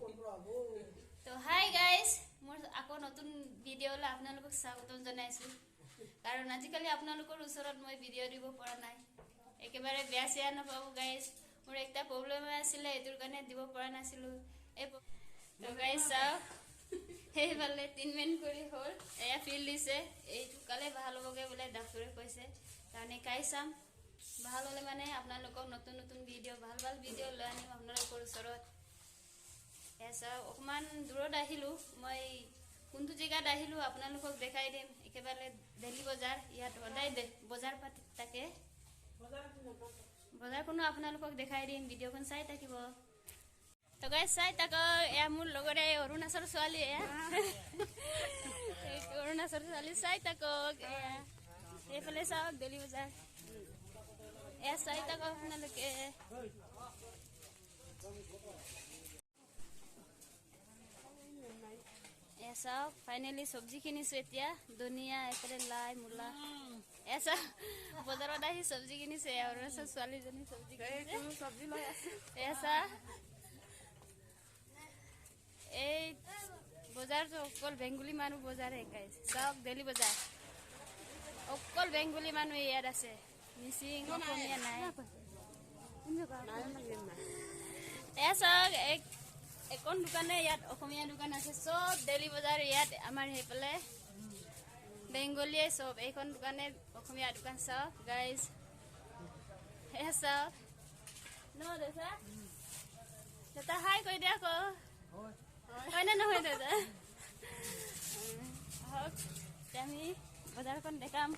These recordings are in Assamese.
তো হাই গাইজ, মোৰ আকৌ নতুন ভিডিঅ'লৈ আপোনালোকক স্বাগতম জনাইছোঁ। কাৰণ আজিকালি আপোনালোকৰ ওচৰত মই ভিডিঅ' দিব পৰা নাই। একেবাৰে বেয়া চেয়া নাপাব গাইজ, মোৰ একটা প্ৰব্লেম আছিলে, এইটোৰ কাৰণে দিব পৰা নাছিলোঁ। তো গাইজ চাওক, সেইফালে ট্ৰিটমেণ্ট কৰি হ'ল, এয়া ফিল দিছে। এইটো কালে ভাল হ'বগৈ বোলে ডাক্তৰে কৈছে। কাৰণে কাই চাম, ভাল হ'লে মানে আপোনালোকক নতুন নতুন ভিডিঅ' ভাল ভাল ভিডিঅ' লৈ আনিম আপোনালোকৰ ওচৰত। এসা অকমান দূৰত আহিলোঁ, মই কোনটো জেগাত আহিলোঁ আপোনালোকক দেখাই দিম। একেবাৰে দেলি বজাৰ, ইয়াত সদায় বজাৰ পাতি থাকে। বজাৰখনো আপোনালোকক দেখাই দিম, ভিডিঅ'খন চাই থাকিব। তো গাইজ চাই থাকক, এয়া মোৰ লগতে অৰুণাচলৰ ছোৱালী, এইটো অৰুণাচলৰ ছোৱালী, চাই থাকক। এয়া এইফালে চাওক দেলি বজাৰ, এয়া চাই থাকক আপোনালোকে। চাওক ফাইনেলি চব্জি কিনিছোঁ এতিয়া, ধনিয়া, এইফালে লাই, মূলা। এসা বজাৰত আহি চব্জি কিনিছে, অৰুণাচল ছোৱালীজনী চব্জি কিনিছে। এসা এই বজাৰটো অকল বেংগলী মানুহ বজাৰ গাইজ, চাওক দেলি বজাৰ অকল বেংগলী মানুহ ইয়াত আছে, মিচিং অসমীয়া নাই। এয়া চাওক এখন দোকানে ইয়াত অসমীয়া দোকান আছে, চব দেলি বজাৰ ইয়াত আমাৰ সেইফালে বেংগলীয়ে চব। এইখন দোকানে অসমীয়া দোকান চাওক গাইজ, এয়া চাওক ন দাদা, দাদা হাই কৈ দিয়া আকৌ, হয় নে নহয় দাদা? আহক আমি বজাৰখন দেখাম।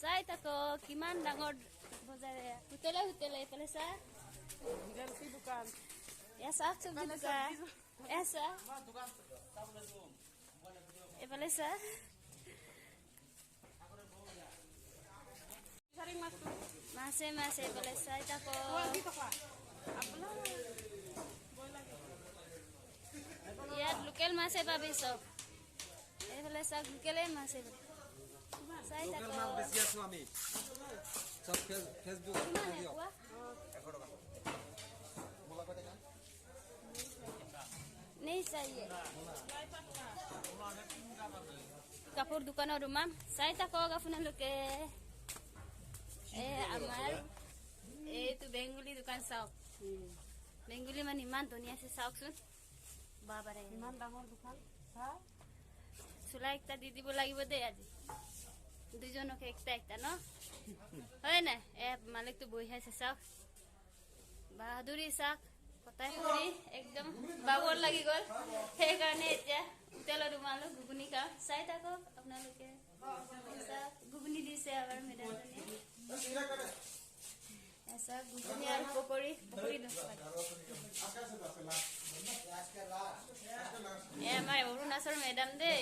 চাই থাকো কিমান ডাঙৰ বজাৰ, হোটেলে হোটেলে এইফালে চা দোকান, এয়া চাওক চব্জি দোকান, এয়া চা এইফালে চা মাছে মাছে, এইফালে চাই থাকো। ইয়াত লোকেল মাছে পাবি চব, এইফালে চাওক লোকেলে মাছে চাই থাকো। नहीं चाहिए কাপোৰ দোকানৰ ৰুমাম, চাই থাকক আপোনালোকে। আমাৰ এইটো বেংগলী দোকান চাওক, বেংগলী মানে ইমান ধুনীয়া আছে চাওকচোন, বাবাৰে ইমান ডাঙৰ দোকান। চোলা একটা দি দিব লাগিব দেই আজি, দুজনকে একটা একটা ন, হয় নাই? মালিকটো বহি আছে চাওক, বাহাদুৰি চাওক, কথাই কৰি একদম বাবৰ লাগি গ'ল, সেইকাৰণে এতিয়া হোটেলত ৰুমালো ঘুগুনি খাওঁ। চাই থাকক আপোনালোকে, ঘুগুনি দিছে আমাৰ মেডামজনীয়ে, ঘুগুনি আৰু পকৰি, পকৰি আমাৰ অৰুণাচল মেডাম দেই,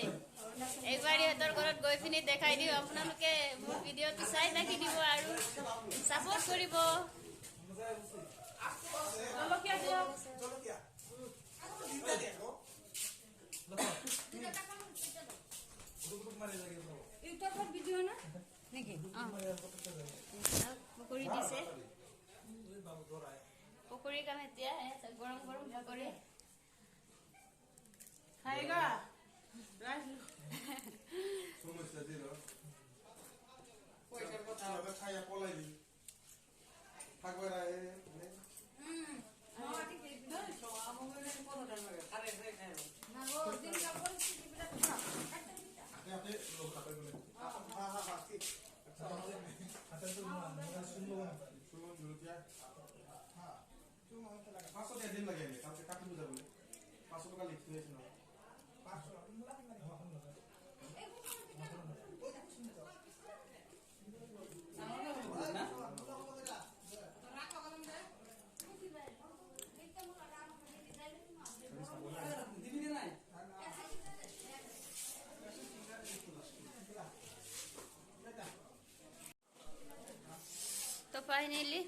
একবাৰ ইহঁতৰ ঘৰত গৈ পিনি দেখাই দিওঁ। আপোনালোকে মোৰ ভিডিঅ'টো চাই থাকি দিব আৰু ছাপোৰ্ট কৰিব। পকৰি দিছে, পকৰি কাম এতিয়া গৰম গৰম পকৰি খাইগা। তো ফাইনেলি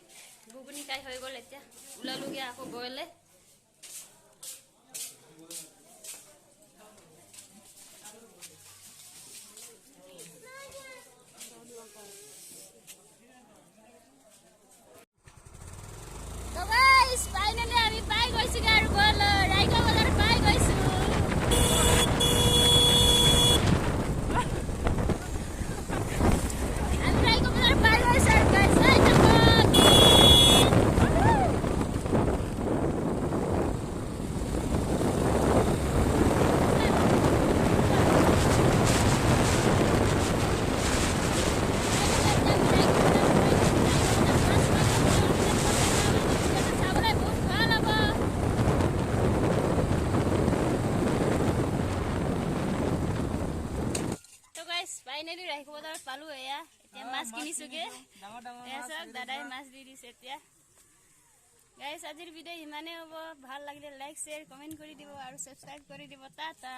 ঘুগুনি খাই হৈ গ'ল, এতিয়া ওলালোগে আকৌ গ'লে। ফাইনেলি ৰাইখ বজাৰত পালো এয়া এতিয়া মাছ কিনিছোগে এয়া চাওক দাদাই মাছ দি দিছে এতিয়া গাইজ আজিৰ ভিডিঅ' ইমানেই হ'ব ভাল লাগিলে লাইক শ্বেয়াৰ কমেণ্ট কৰি দিব আৰু ছাবস্ক্ৰাইব কৰি দিব টাটা